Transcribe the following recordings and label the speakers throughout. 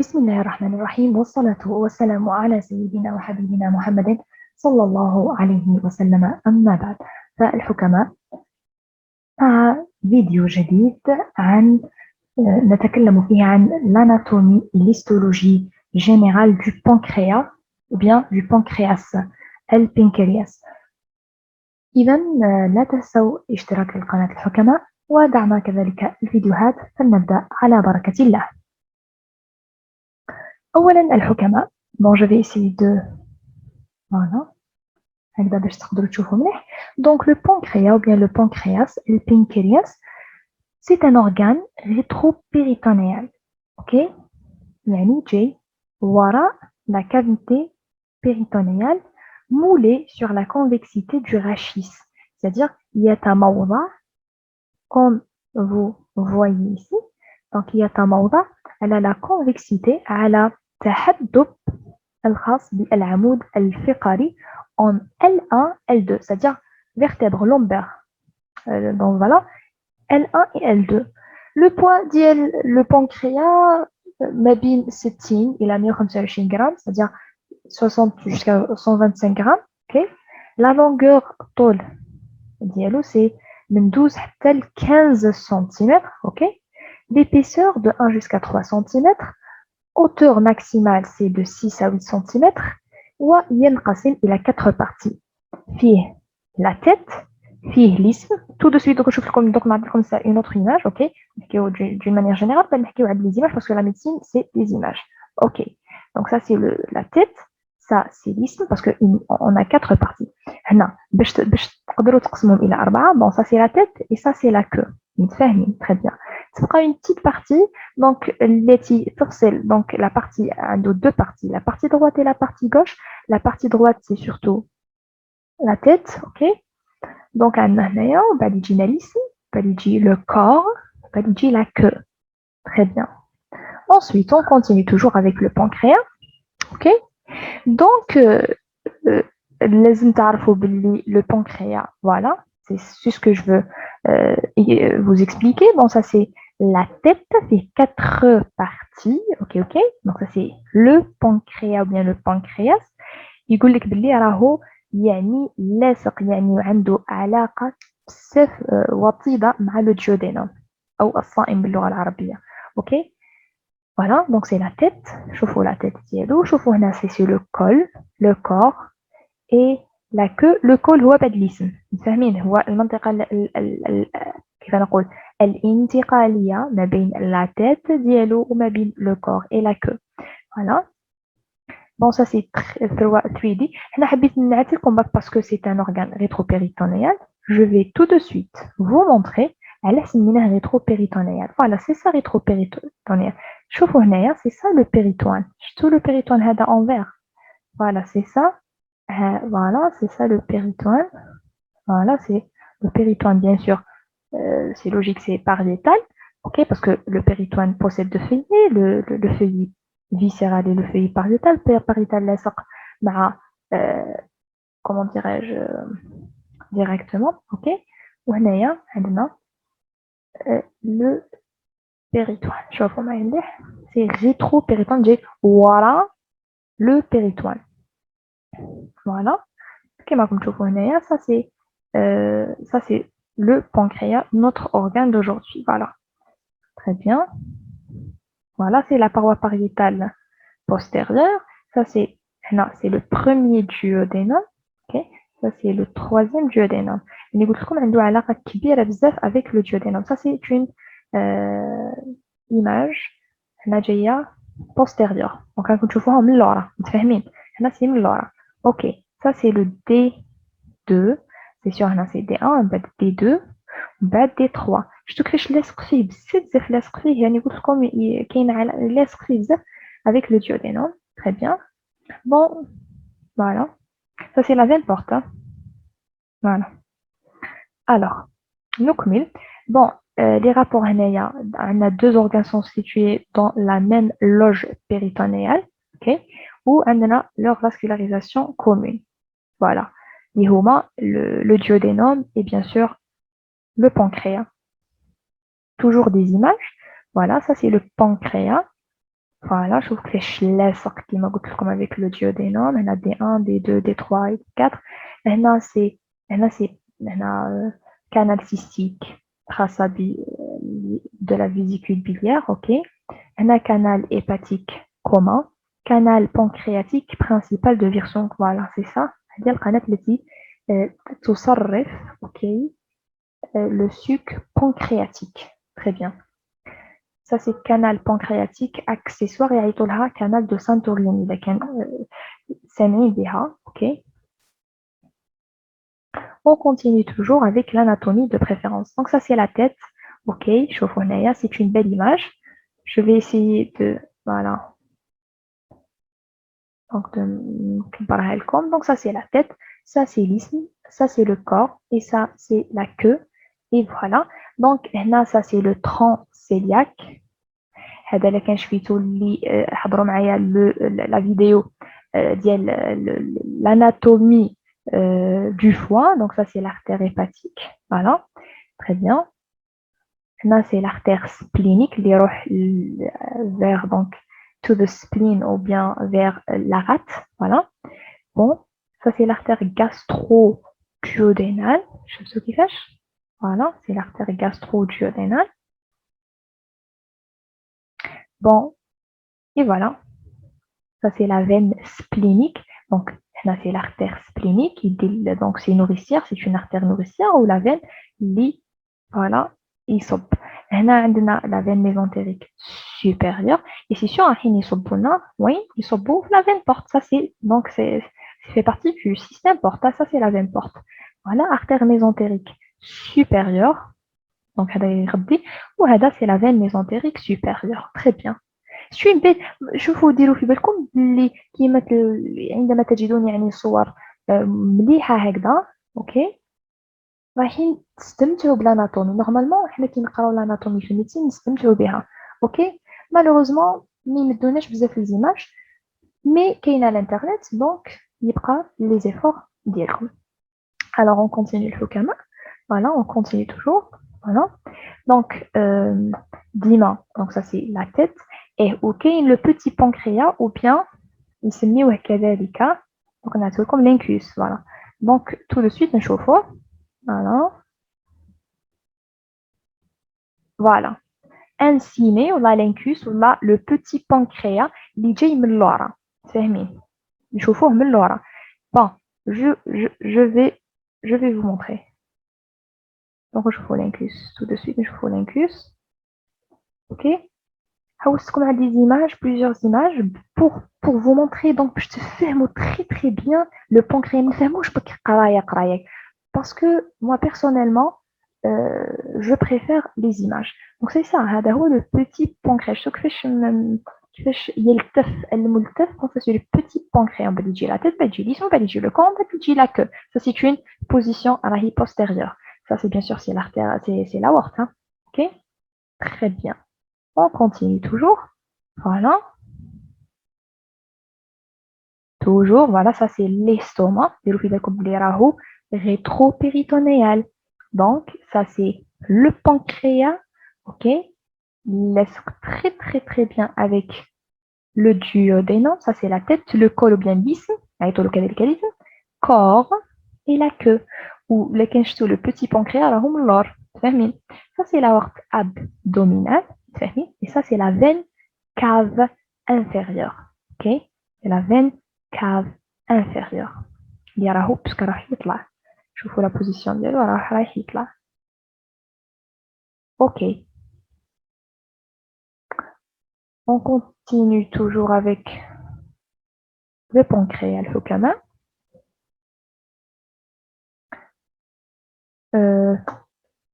Speaker 1: بسم الله الرحمن الرحيم والصلاة والسلام على سيدنا وحبيبنا محمد صلى الله عليه وسلم أما بعد. فالحكماء مع فيديو جديد عن نتكلم فيه عن l'anatomie et l'histologie générale du pancréas ou bien du pancréas البنكرياس. إذا لا تنسوا اشتراك القناة الحكماء ودعم كذلك الفيديوهات فلنبدأ على بركة الله. أولا الحكماء. Bon, je vais essayer de... Voilà. هكذا باش تقدروا تشوفوا مليح. Donc le pancréas ou bien le pancréas, le pancréas, c'est un organe rétropéritonéal. Ok? يعني جاي وراء la cavité péritonéale moulée sur la convexité du rachis. C'est-à-dire يتموضع comme vous voyez ici. Donc يتموضع على la convexité على تحدب الخاص بالعمود الفقري en L1, L2, c'est-à-dire vertèbre lombaire. Donc voilà, L1 et L2. Le poids ديال le pancréas ما بين 60 إلى 125 grammes, c'est-à-dire 60 jusqu'à 125 grammes. Okay. La longueur طول ديالو c'est من 12 حتى ل 15 cm. Okay. L'épaisseur de 1 jusqu'à 3 cm. Hauteur maximale, c'est de 6 à 8 cm. وينقسم إلى 4 parties. فيه la tête, فيه l'isthme. Tout de suite, donc je vais donc نعطيكم ça une autre image, ok? D'une manière générale, pas نحكيو على les images parce que la médecine c'est des images. Ok. Donc ça c'est la tête, ça c'est l'isthme parce que on a 4 parties. هنا باش تقدروا تقسموهم إلى 4. Bon, ça c'est la tête et ça c'est la queue. متفاهمين très bien. تبقى une petite partie donc التي تفصل donc la partie عنده deux parties, la partie droite et la partie gauche. La partie droite c'est surtout la tête, ok? Donc عندنا هنايا وبعد يجينا l'isthme, بعد يجي le corps, بعد يجي la queue. Très bien. Ensuite on continue toujours avec le pancréas, ok? Donc لازم تعرفوا باللي le pancréas, voilà, c'est ce que je veux vous expliquer. Bon, ça c'est la tête, c'est 4 parties, ok, ok. Donc ça c'est le pancréas ou bien le pancréas. يقول لك باللي راهو يعني لاصق يعني عنده علاقة بزاف وطيدة مع le duodénum أو الصائم باللغة العربية. Ok. Voilà, donc c'est la tête. شوفوا la tête ديالو. شوفوا هنا c'est le col, le corps et la queue. Le col هو بعد الاسم. فاهمين هو المنطقة كيف نقول الانتقالية ما بين la tête ديالو وما بين le corps et la queue. Voilà. Bon, ça c'est 3D. Parce que c'est un organe rétropéritonéal, je vais tout de suite vous montrer un rétropéritonéal. Voilà, c'est ça rétropéritonéal. C'est ça le péritoine. Tout le péritoine en vert. Voilà, c'est ça. Voilà, c'est ça le péritoine. Voilà, c'est le péritoine, bien sûr. C'est logique, c'est pariétal. Ok, parce que le péritoine possède deux feuillets, le feuillet viscéral et le feuillet pariétal. Pariétal لاصق مع comment dirais-je directement, ok. وهنايا عندنا le péritoine. شوفوا معايا مليح. C'est rétropéritoine جاي ورا le péritoine. Voilà. كما راكم تشوفوا هنايا ça c'est le pancréas, notre organe d'aujourd'hui. Voilà. Très bien. Voilà, c'est la paroi pariétale postérieure. Ça, c'est le premier duodénum. Okay. Ça, c'est le troisième duodénum. Et nous avons avec le duodénum. Ça, c'est une image postérieure. Donc, vous voyez, c'est OK. Ça, c'est le D2. C'est sûr, c'est D1, D2. بعد دي 3 شفتو كيفاش لاصق فيه بزاف لاصق فيه يعني قلت لكم كاين لاصق فيه بزاف avec le duodénum. Très bien. Bon, voilà. Ça c'est la veine porte. Hein. Voilà. Alors, نكمل. Bon, les rapports هنايا on a deux organes sont situés dans la même loge péritonéale, OK, où on a leur vascularisation commune. Voilà. Les homa, le duodénum et bien sûr le pancréas. Toujours des images. Voilà, ça c'est le pancréas. Voilà, je trouve que c'est لاصق كيما قلت لكم avec le duodénum. On a D1, D2, D3 et D4. هنا c'est هنا canal cystique de la vésicule biliaire, ok. هنا canal hépatique commun, canal pancréatique principal de Wirsung, voilà, c'est ça. هذه القناة التي تصرف, ok, le suc pancréatique. Très bien. Ça, c'est canal pancréatique accessoire et le canal de Santorini. Ok. On continue toujours avec l'anatomie de préférence. Donc, ça, c'est la tête. Ok, c'est une belle image. Je vais essayer de. Voilà. Donc, ça, c'est la tête. Ça, c'est l'isthme. Ça, c'est le corps. Et ça, c'est la queue. Et voilà. Donc, là, ça, c'est le tronc cœliaque. هذا اللي كان شفيتو اللي حضروا معايا la vidéo ديال l'anatomie du foie. Donc ça c'est l'artère hépatique, voilà, très bien. Là c'est l'artère splénique qui يروح vers donc to the spleen ou bien vers la rate, voilà. Bon, ça c'est l'artère gastro-duodénale, je sais qui fait. Voilà, c'est l'artère gastro-duodénale. Bon, et voilà. Ça, c'est la veine splénique. Donc, là, c'est l'artère splénique. Donc, c'est nourricière. C'est une artère nourricière ou la veine lit. Voilà. يصب. هنا عندنا la veine mésentérique supérieure. Et c'est sûr, حين يصبوا لنا وين يصبوا في la veine porte. Ça, c'est donc ça fait partie du système porte. Ça, c'est la veine porte. Voilà, artère mésentérique supérieure. Donc, هذا يغذي. وهذا c'est la veine mésentérique supérieure. Très bien. شوي بيت شوفوا ديروا في بالكم اللي كيما عندما تجدون يعني صور مليحه هكذا، اوكي، رايحين تستمتعوا بالاناتومي. نورمالمون حنا كي نقراو الاناتومي في الميديسين نستمتعوا بها، اوكي. مالوغوزمون ما يمدوناش بزاف لي زيماج، مي كاينه الانترنت دونك يبقى لي زيفور ديالكم. Alors on continue le كما. Voilà, on continue toujours. Voilà. Donc, Dima, donc ça c'est la tête. Et ok, le petit pancréas, ou bien, il se met au كذلك. Donc, on a tout comme l'incus, voilà. Donc, tout de suite, on chauffe. Voilà. Voilà. Ainsi, mais on a l'incus, on a le petit pancréas, اللي جاي من اللورا. فاهمين؟ نشوفوه من اللورا. Bon, je vais vous montrer. Donc, je fais l'incus. Tout de suite, je fais l'incus. Ok. حوستكم على des images, plusieurs images pour vous montrer. Donc, je te fais très très bien le pancréas. Parce que moi, personnellement, je préfère les images. Donc, c'est ça. هذا هو le petit pancréas. كيفاش يلتف الملتف. Donc, ça c'est le petit pancréas. On va dire la tête, on va dire l'isthme, on va dire le corps, on va dire la queue. Ça c'est une position à la postérieure. Ça c'est bien sûr c'est l'artère, c'est l'aorte. Hein. Ok. Très bien. On continue toujours. Voilà. Toujours. Voilà, ça c'est l'estomac. Rétropéritonéal. Donc, ça c'est le pancréas. Ok. Il laisse très très très bien avec le duodénum. Ça c'est la tête, le col ou bien l'isthme. Corps et la queue. Ou le petit pancréas. Ça c'est l'aorte abdominale. Et ça c'est la veine cave inférieure. Ok. C'est la veine cave inférieure. اللي راهو باسكو راح يطلع. شوفوا la position ديالو راح يطلع. Ok. On continue toujours avec le pancréas الحكمة.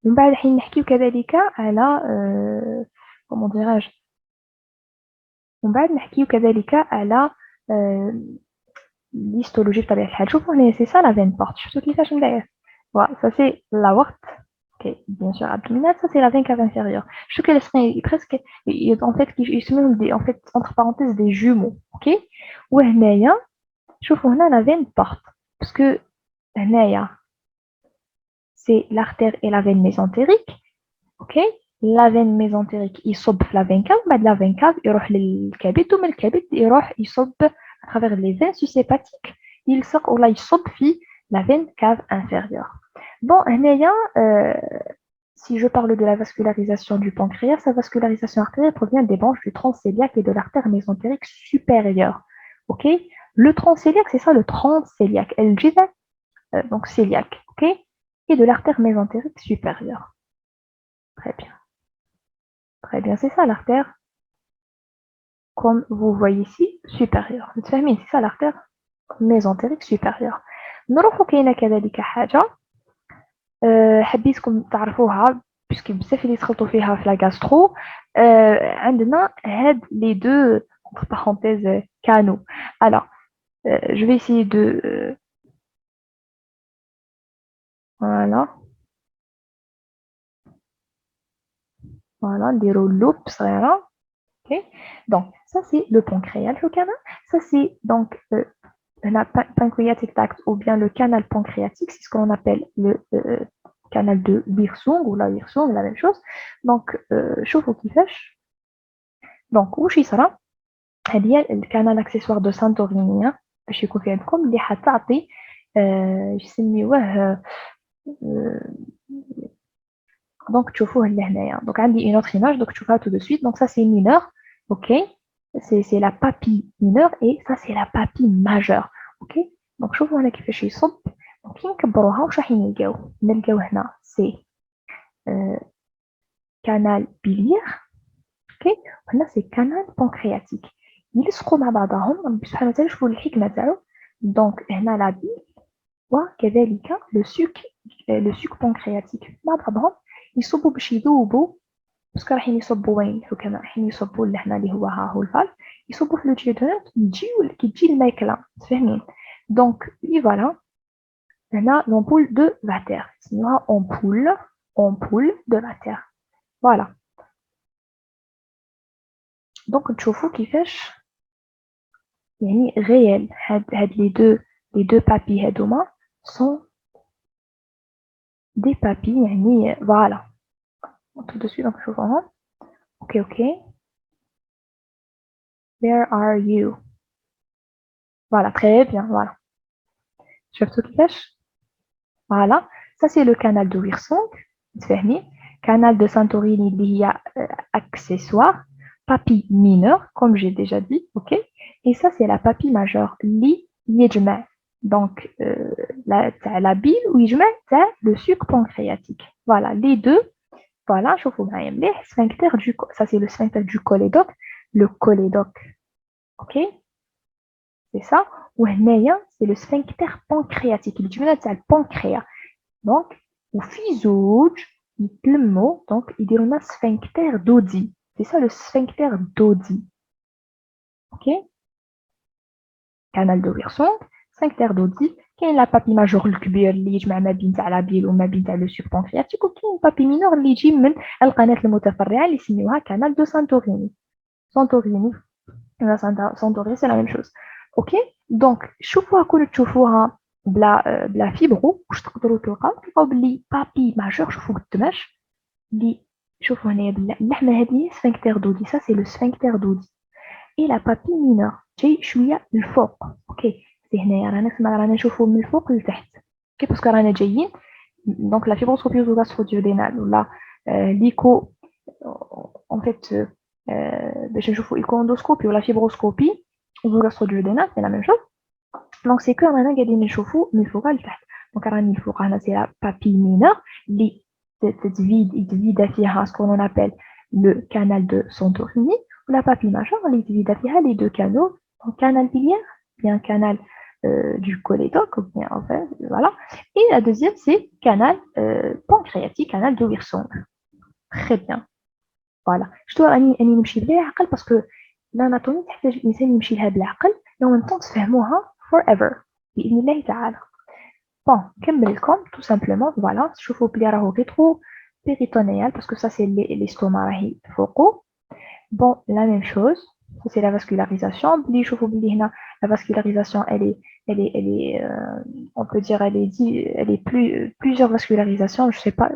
Speaker 1: من بعد حين نحكيو كذلك على comment dirais-je. من بعد نحكيو كذلك على l'histologie بطبيعة الحال. شوفوا هنا c'est ça la veine porte. شفتوا كيفاش مداير. Voilà, ça c'est l'aorte. Ok, bien sûr abdominale, ça c'est la veine cave inférieure. Je trouve qu'elle serait presque, en fait, ils se mettent en fait entre parenthèses des jumeaux, ok. Ou هنايا, شوفوا هنا la veine porte, parce que هنايا c'est l'artère et la veine mésentérique, ok. la veine mésentérique يصب في la veine cave, بعد la veine cave يروح للكبد ومن الكبد يروح يصب à travers les veines susépatiques يلصق ولا يصب في la veine cave inférieure. Bon, هنايا si je parle de la vascularisation du pancréas, sa vascularisation artérielle provient des branches du tronc cœliaque et de l'artère mésentérique supérieure. Ok? Le tronc cœliaque, c'est ça le tronc cœliaque. Donc cœliaque. Ok? Et de l'artère mésentérique supérieure. Très bien. Très bien, c'est ça l'artère. Comme vous voyez ici, supérieure. C'est ça l'artère mésentérique supérieure. نروحوا كاينه كذلك حاجه حبيتكم تعرفوها puisque بزاف اللي يتخلطوا فيها في لا غاسترو عندنا هاد les deux entre parenthèses canaux. Alors je vais essayer de voilà des rouleaux صغيره. Ok, donc ça c'est le pancréas le canal. Ça c'est donc la pancreatic tract ou bien le canal pancréatique, c'est ce qu'on appelle le canal de Wirsung ou la Wirsung, la même chose. Donc شوفوا كيفاش. Donc واش يصرى هذه الكانال اكسسوار دو سانتوريني باش يكون في عندكم اللي حتعطي يسميوه donc تشوفوه لهنايا. Donc عندي une autre image donc تشوفها tout de suite. Donc ça c'est mineur, OK, c'est la papille mineure et ça c'est la papille majeure. OK, donc شوفوا هنا كيفاش يصب. Donc كي نكبروها واش راح نلقاو هنا سي canal biliaire. OK, وهنا سي canal pancréatique. يلصقوا مع بعضهم. ربي سبحانه وتعالى شوفوا الحكمه تاعو. Donc هنا لا بيل وكذلك le suc pancréatique مع بعضهم يصبوا باش يذوبوا باسكو رايحين يصبوا وين الحكماء رايحين يصبوا لهنا اللي هو ها هو الفالف يصبوا في الجيودونات كي تجي الماكله فاهمين. دونك اي فوالا هنا لومبول دو فاتير اسموها امبول دو فاتير. فوالا دونك تشوفوا كيفاش يعني غيال هاد les deux papilles هادوما sont des papilles يعني voilà tout de suite donc je vois. Ok, where are you? Voilà, très bien, voilà. Je tout كيفاش. Voilà, ça c'est le canal de Wirsung, canal de Santorini اللي هي accessoire, papille mineure comme j'ai déjà dit, ok. Et ça c'est la papille majeure اللي يجمع donc la bile ou يجمع le suc pancréatique. Voilà, les deux. Voilà, شوفوا معايا مليح sphincter du ça c'est le sphincter du cholédoque, le cholédoque. OK, c'est ça. وهنايا c'est le sphincter pancréatique اللي جبنا تاع البنكرياس. Donc وفي زوج يتلموا donc يديروا لنا sphincter d'Oddi. C'est ça le sphincter d'Oddi. OK, canal de Wirsung, sphincter d'Oddi. كاين لا بابي ماجور الكبير اللي يجمع ما بين تاع لابيل وما بين تاع لو سوك بانكرياتيك وكاين بابي مينور اللي يجي من القناه المتفرعه اللي يسميوها كانال دو سانتوريني. سانتوريني سي لا ميم شوز. اوكي دونك شوفوها كون تشوفوها بلا فيبرو واش تقدروا تلقاو بلي بابي ماجور شوفوا قداماش اللي شوفوا هنايا اللحمه هذه سفنكتير دودي سا سي لو سفنكتير دودي اي لا بابي مينور جاي شويه الفوق. اوكي هنايا رانا نشوفوا من الفوق لتحت كي باسكو رانا جايين دونك لا فيبروسكوبي غاستروديودينال ولا ليكو en fait باش نشوفوا ايكوندوسكوبي ولا فيبروسكوبي غاستروديودينال سي لا ميم شوز. دونك سي كو رانا قاعدين نشوفوا من الفوق لتحت. دونك راني الفوق هنا سي لا بابي مينور اللي يتفيدا فيها سكون ابل لو كانال دو سانتوريني ولا بابي ماجور اللي يتفيدا فيها لي دو كانو كانال بيليير bien canal du cholédoque, bien, enfin, voilà. Et la deuxième, c'est canal pancréatique, canal de Wirsung. Très bien. Voilà. Je dois aller نمشي بالعقل parce que l'anatomie تحتاج الإنسان يمشي لها بالعقل et en même temps تفهموها forever بإذن الله تعالى. Bon, نكمل لكم tout simplement. Voilà. شوفوا بلي راهو rétro péritonéal parce que ça c'est l'estomac راهي فوقو. Bon, la même chose. C'est la vascularisation. La vascularisation, on peut dire, elle est plusieurs vascularisations. Je sais pas,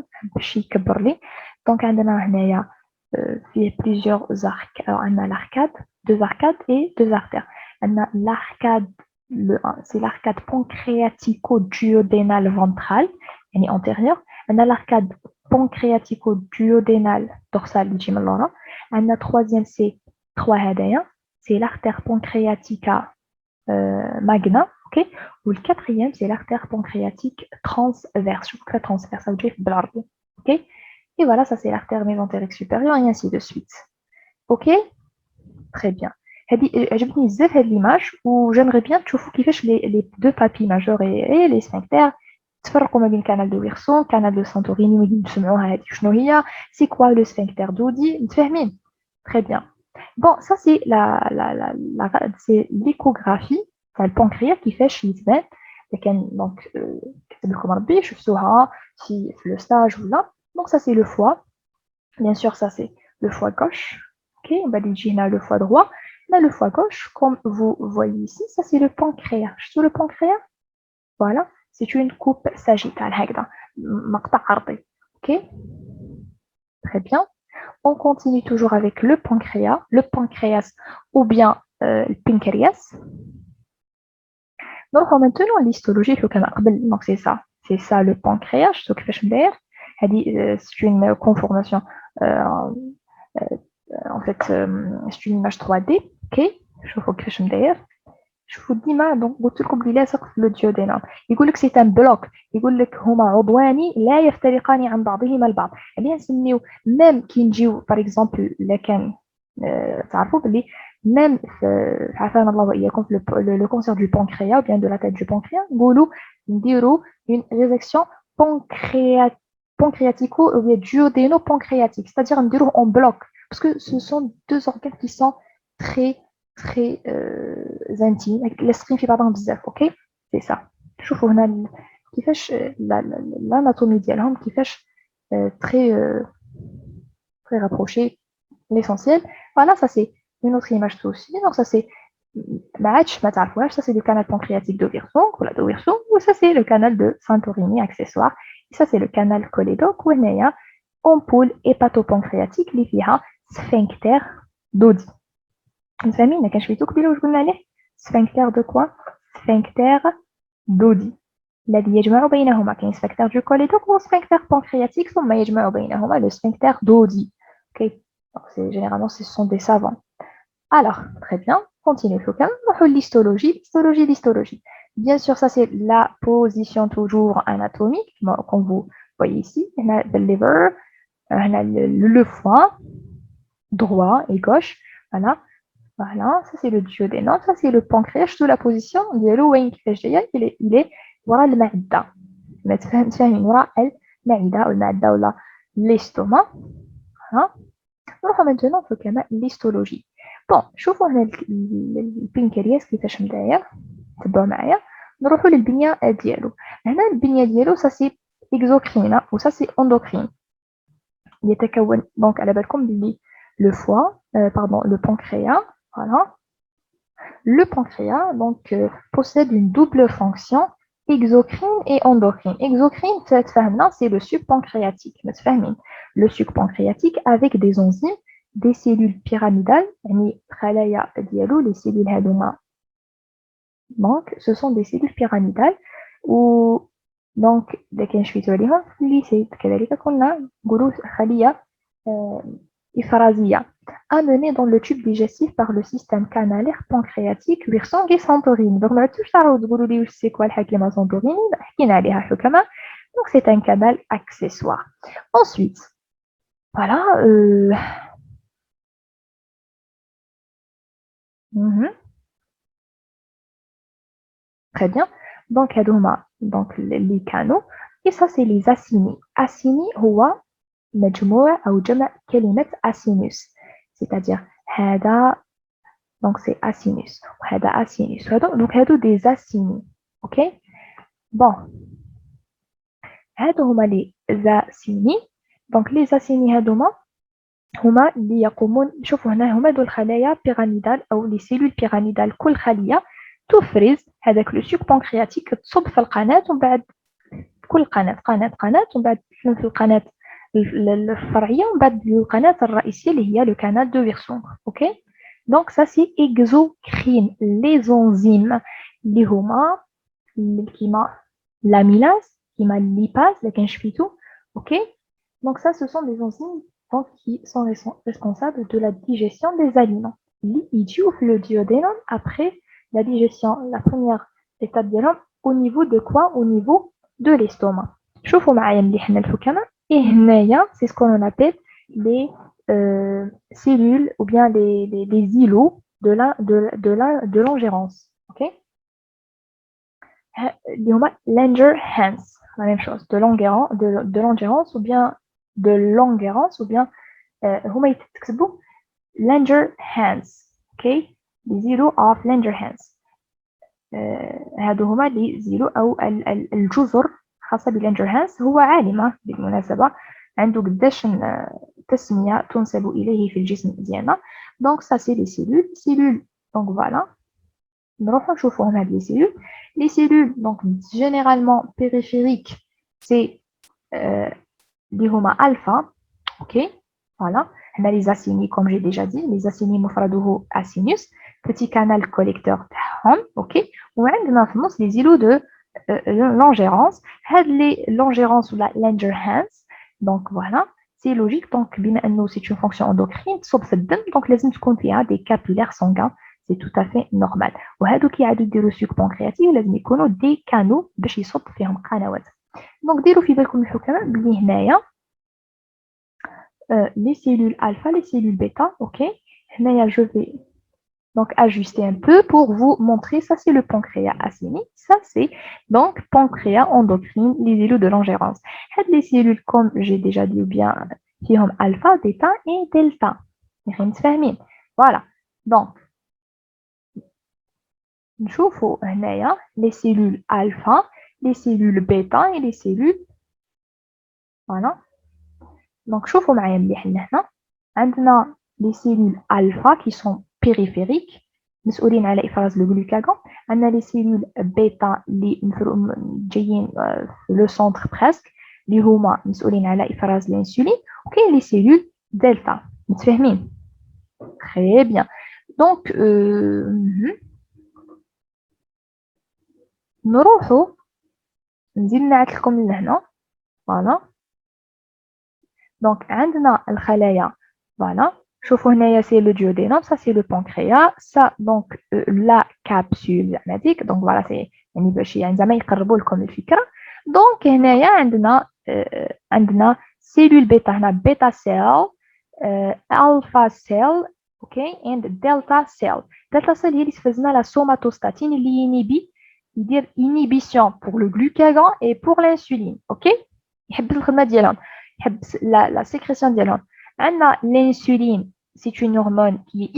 Speaker 1: Donc, il y a plusieurs arcs. Alors, on a l'arcade, deux arcades et deux artères. On a l'arcade, c'est l'arcade pancréatico-duodénale ventrale, elle est antérieure. On a l'arcade pancréatico-duodénale dorsale, on a troisième, c'est 3 hadaya, c'est l'artère pancréatica magna, ok. Ou le quatrième, c'est l'artère pancréatique transverse. Je trouve que transverse, ça veut dire ok. Et voilà, ça c'est l'artère mésentérique supérieure et ainsi de suite. Ok, très bien. عجبتني بزاف هذه l'image où j'aimerais bien تشوفوا كيفاش les deux papilles majeures et les sphincters تفرقوا ما بين canal de Wirsung, canal de Santorini وين نسمعوها هذه شنو هي, c'est quoi le sphincter d'Oddi, متفاهمين. Très bien. Bon, ça c'est c'est l'échographie, c'est le pancréas qui fait chez les donc كتب لكم ربي شفتوها في le stage ou là. Donc ça c'est le foie. Bien sûr, ça c'est le foie gauche. Ok, on va dire le foie droit. Là, le foie gauche, comme vous voyez ici, ça c'est le pancréas. Sur le pancréas, voilà, c'est une coupe sagittale. Ok, très bien. On continue toujours avec le pancréas ou bien le pancréas. Donc maintenant l'histologie, donc c'est ça le pancréas. C'est une conformation. En fait, c'est une image 3D. Ok, je vous كيفاش مداير. Je vous dis donc قلت لكم بلي لاصق في le duodénum. يقول لك c'est un bloc. يقول لك هما عضوان لا يفترقان عن بعضهما البعض. يعني نسميو même كي نجيو par exemple لكان تعرفوا بلي même عافانا الله وإياكم في le cancer du pancréas ou bien de la tête du pancréas نقولوا نديروا une résection pancréatico ou bien duodéno-pancréatique, c'est-à-dire نديروه en bloc. Parce que ce sont deux organes qui sont très intimes. L'esprit fait pas بزاف, ok. C'est ça. شوفوا هنا كيفاش l'anatomie ديالهم كيفاش très rapproché, l'essentiel. Voilà, ça c'est une autre image aussi. Donc ça c'est ça c'est le canal pancréatique de Wirsung, ou ça c'est le canal de Santorini accessoire. Et ça c'est le canal cholédoque où il y a ampoule hépatopancréatique اللي فيها sphincter d'Oddi. Une famille, n'a qu'un chouïtou que je vous sphincter de quoi? Sphincter d'Oddi. الذي يجمع بينهما كاين sphincter du cholédoque ou sphincter pancréatique ثم يجمع بينهما le sphincter d'Oddi. Ok, donc généralement ce sont des savants. Alors, très bien, continue. L'histologie. Bien sûr, ça c'est la position toujours anatomique, comme vous voyez ici. On a le liver, on a le foie, droit et gauche. Voilà, ça c'est le duodénum, ça c'est le pancréas. Sous la position, il est voilà le maïda. L'estomac. Voilà. نروحوا maintenant في كمان l'histologie. بون شوفوا هنا البنكرياس كيفاش مداير, تبعوا معايا. نروحوا للبنيه ديالو. هنا البنيه ديالو سا سي اكزوكرين وسا سي اندوكرين. يتكون دونك على بالكم بلي لو فوا لو pancréas, voilà. Le pancréas donc possède une double fonction exocrine et endocrine. Exocrine, c'est le suc pancréatique. Le suc pancréatique avec des enzymes, des cellules pyramidales, les cellules hadouma. Donc, ce sont des cellules pyramidales où donc amené dans le tube digestif par le système canalaire pancréatique Wirsung et Santorini. Donc, c'est quoi le Santorini? Donc, c'est un canal accessoire. Ensuite, voilà. Très bien. Donc, les canaux. Et ça, c'est les acinis. Acini, هو مجموع أو جمع كلمة asinus. C'est-à-dire, donc c'est asinus. Donc, هادو des acinis. Ok? Bon. هادو هما les acinis. Donc, les acinis هادوما هما اللي يقومون, شوفوا هنا هما دول الخلايا بيراميدال أو les cellules pyramidales. كل خلية تفرز هذاك لو سوك بانكرياتيك تصب في القناة ومن بعد كل قناة ومن بعد في القناة الفرعيه ومن بعد القناه الرئيسيه اللي هي لو canal de Wirsung. OK. Donc ça c'est exocrine, les enzymes اللي هما كيما l'amylase كيما lipase اللي كنشفيتو. OK. Donc ça ce sont des enzymes donc, qui sont responsables de la digestion des aliments. Le duodénum après la digestion, la première étape de l'homme, au niveau de quoi? Au niveau de l'estomac. شوفوا معايا مليح هنا الحكمة. Et هنايا c'est ce qu'on appelle les cellules ou bien les îlots de l'ingérence. OK. اللي هما Langerhans, la même chose, de l'ingérence ou bien de l'ingérence ou bien هما يتكتبوا Langerhans. OK. les îlots of Langerhans. هادو هما لي زيرو أو الجزر خاصة بلانجرهانس. هو عالم بالمناسبة عنده قداش تسمية تنسب إليه في الجسم ديالنا. دونك سا سي لي سيلول دونك فوالا نروحو نشوفوهم هاد لي سيلول. لي سيلول دونك جينيرالمون بيريفيريك سي اللي هما ألفا. اوكي فوالا. هنا لي زاسيني كوم جي ديجا دي لي زاسيني مفرده اسينوس بيتي كانال كوليكتور تاعهم. اوكي وعندنا في النص لي زيلو دو لونجيرونس. هاد لي لونجيرونس ولا لانجرهانس دونك فوالا سي لوجيك. دونك بما انه سي اون فونكسيون اندوكرين تصب في الدم دونك لازم تكون فيها دي كابيلار سونغان سي تو افي نورمال. وهادو كيعادو يديرو سوك بونكرياتيف لازم يكونوا دي كانو باش يصب فيهم قنوات. دونك ديروا في بالكم الحكماء بلي هنايا les cellules alpha, les cellules bêta, ok. Je vais donc ajuster un peu pour vous montrer. Ça, c'est le pancréas asséné. Ça, c'est donc pancréas endocrine, les cellules de l'ingérence. Les cellules, comme j'ai déjà dit, ou bien alpha, bêta et delta. Voilà. Donc, les cellules alpha, les cellules bêta et les cellules. Voilà. Donc, شوفوا معايا مليح هنا عندنا les cellules alpha qui sont périphériques مسؤولين على إفراز الجلوكاغون. عندنا les cellules bêta اللي جايين في لو سونتر بريسك اللي هما مسؤولين على إفراز الانسولين. وكاين les cellules delta. متفاهمين؟ très bien. Donc نروحوا نزيد نعكس لكم لهنا. فوالا. Donc, عندنا الخلايا voilà. شوفوا هنايا c'est le duodénum, ça c'est le pancréas, ça donc la capsule زعما ديك. donc voilà c'est يعني باش يعني زعما يقربوا لكم الفكرة. donc هنايا عندنا cellule bêta هنا beta cell, alpha cell, okay, and delta cell. delta cell هي اللي تفرزنا la somatostatine اللي ينيبي يدير inhibition pour le glucagon et pour l'insuline. ok. يحبس الخدمة ديالهم. La sécrétion d'hyalurone. L'insuline, c'est une hormone qui est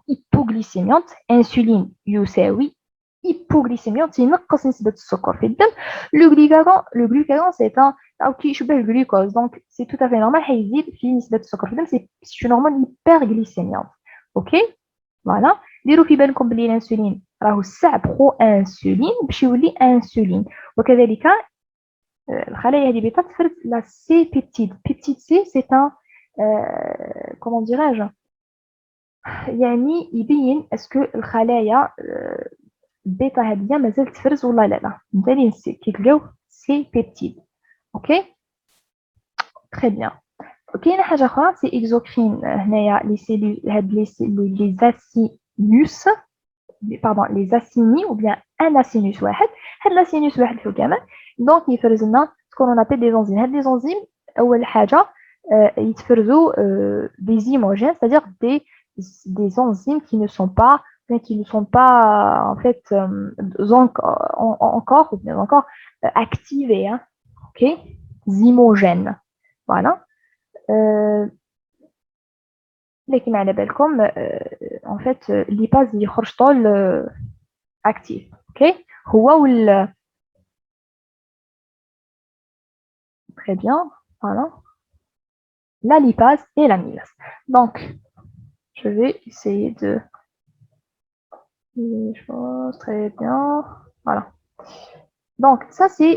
Speaker 1: hypoglycémiante. Insuline, يساوي hypoglycémiante, ينقص نسبة السكر في الدم. Le glucagon, c'est un qui يشبه الجلوكوز. Donc, c'est tout à fait normal. هيزيد في نسبة السكر في الدم. C'est une hormone hyperglycémiante. Ok. Voilà. ديروا في بالكم بلي الانسولين راهو الساع برو انسولين باش يولي انسولين. وكذلك الخلايا هذه بيتا تفرز لا سي بيبتيد. بيبتيد سي سي ان كومون ديراج يعني يبين اسكو الخلايا بيتا هذه مازال تفرز ولا لا. مثلا كيتلقاو سي بيبتيد. اوكي تري بيان. كاينه حاجه اخرى سي اكزوكرين. هنايا لي سيلول هاد لي زاسينوس باردون لي زاسيني ou bien ان اسينوس واحد. هاد لاسينوس واحد الحكامه دونك يفرز لنا سكون ابل دي زونزيم. هاد لي زونزيم اول حاجه يتفرزوا دي زيموجين c'est-à-dire des enzymes qui ne sont pas en fait encore ou bien encore activées, hein. ok zymogènes. voilà. لكن على بالكم en fait الليباز يخرج طول actif. ok هو وال très bien. voilà. La lipase et l'amylase. Donc, je vais essayer de... les choses très bien. Voilà. Donc, ça, c'est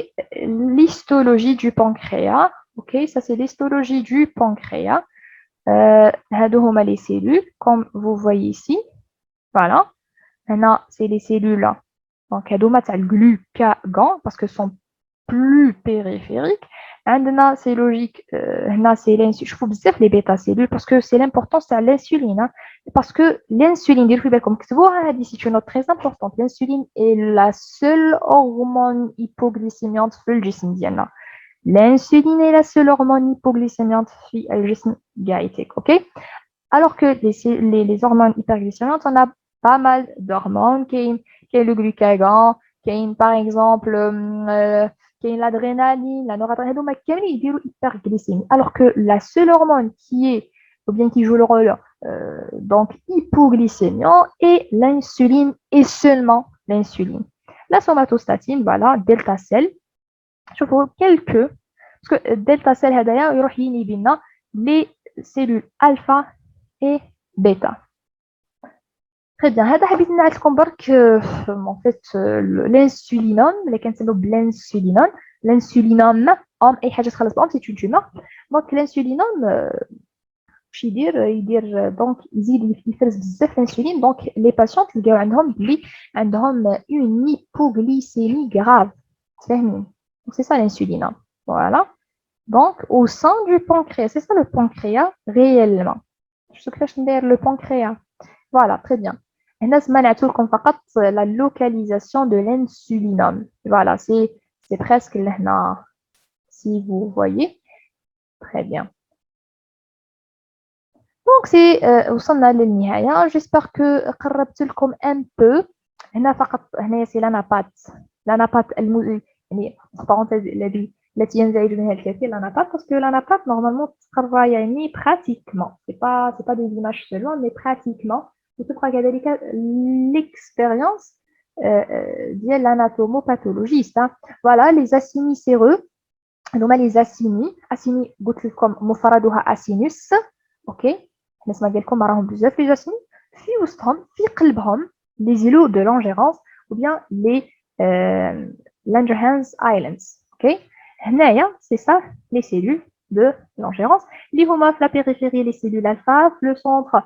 Speaker 1: l'histologie du pancréas. Ok, ça c'est l'histologie du pancréas. هادو هما les cellules, comme vous voyez ici. Voilà. Maintenant, c'est les cellules. Donc, هادوما تاع الglucagon parce que sont plus périphériques. عندنا c'est logique. هنا c'est l'insuline. شوفوا بزاف les bêta cellules parce que c'est l'importance تاع l'insuline. Hein. Parce que l'insuline, ديروا في بالكم كتبوها هذه c'est une note très importante. L'insuline est la seule hormone hypoglycémiante في الجسم ديالنا. L'insuline est la seule hormone hypoglycémiante في الجسم ديالك. OK? Alors que les hormones hyperglycémiantes, on a pas mal d'hormones, qui est le glucagon, qui est par exemple qui est l'adrénaline, la noradrénaline, qui est l'hyperglycémie. Alors que la seule hormone qui est, ou bien qui joue le rôle donc hypoglycémiant est l'insuline et seulement l'insuline. La somatostatine, voilà, delta cell. Je vous quelques, parce que delta cell, il y a les cellules alpha et bêta. Très bien. هذا حبيت نعطيكم برك en fait l'insulinome اللي كنسميو بالانسولينون l'insulinome اي حاجه تخلص بام سي une tumeur. Donc l'insulinome واش يدير دونك يزيد يفرز بزاف الانسولين دونك لي باسيونت تلقاو عندهم بلي عندهم اون hypoglycémie grave. فاهمين؟ Donc c'est ça l'insulinome. Voilà. Donc au sein du pancréas, c'est ça le pancréas réellement. Je sais كيفاش ندير le pancréas. Voilà, très bien. هنا سمعتوا لكم فقط la localisation de l'insulinome. Voilà, c'est presque لهنا si vous voyez. Très bien. Donc c'est وصلنا للنهاية. J'espère que قربت لكم un peu. هنا فقط هنا c'est l'anapate. L'anapate يعني parenthèse التي ينزعج منها الكثير l'anapate parce que l'anapate normalement تقرا يعني pratiquement. C'est pas des images seulement mais pratiquement. وتبقى كذلك l'expérience ديال l'anatomopathologieste. Voilà les acinis séreux. هما les acinis قلت لكم مفردها acinus. OK. نسمع لكم راهم بزاف les acinis في وسطهم في قلبهم les îlots de Langerhans ou bien les Langerhans Islands. OK. هنايا c'est ça les cellules de Langerhans. اللي هما في la périphérie les cellules alpha, le centre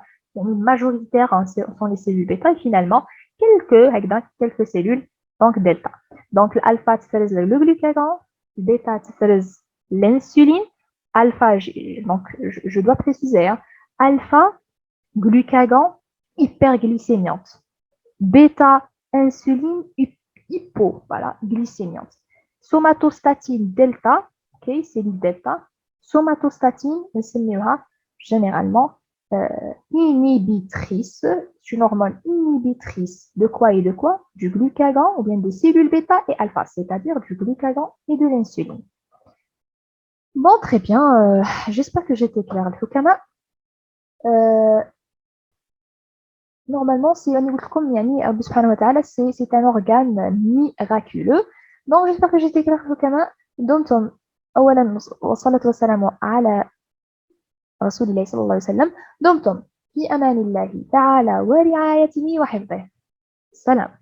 Speaker 1: majoritaire hein, sont les cellules bêta et finalement quelques cellules donc delta. Donc l'alpha تفرز le glucagon, bêta تفرز l'insuline, alpha donc je dois préciser hein, alpha glucagon hyperglycémiante, bêta insuline hypo voilà glycémiante, somatostatine delta, ok cellule delta, somatostatine نسميوها généralement inhibitrice, c'est une hormone inhibitrice de quoi et de quoi? Du glucagon ou bien des cellules bêta et alpha, c'est-à-dire du glucagon et de l'insuline. Bon, très bien, j'espère que j'étais claire. Normalement, si on comme yani, c'est un organe miraculeux. Donc, j'espère que j'étais claire. دمتم أولا والصلاة والسلام على رسول الله صلى الله عليه وسلم. دمتم في أمان الله تعالى ورعايته وحفظه. سلام.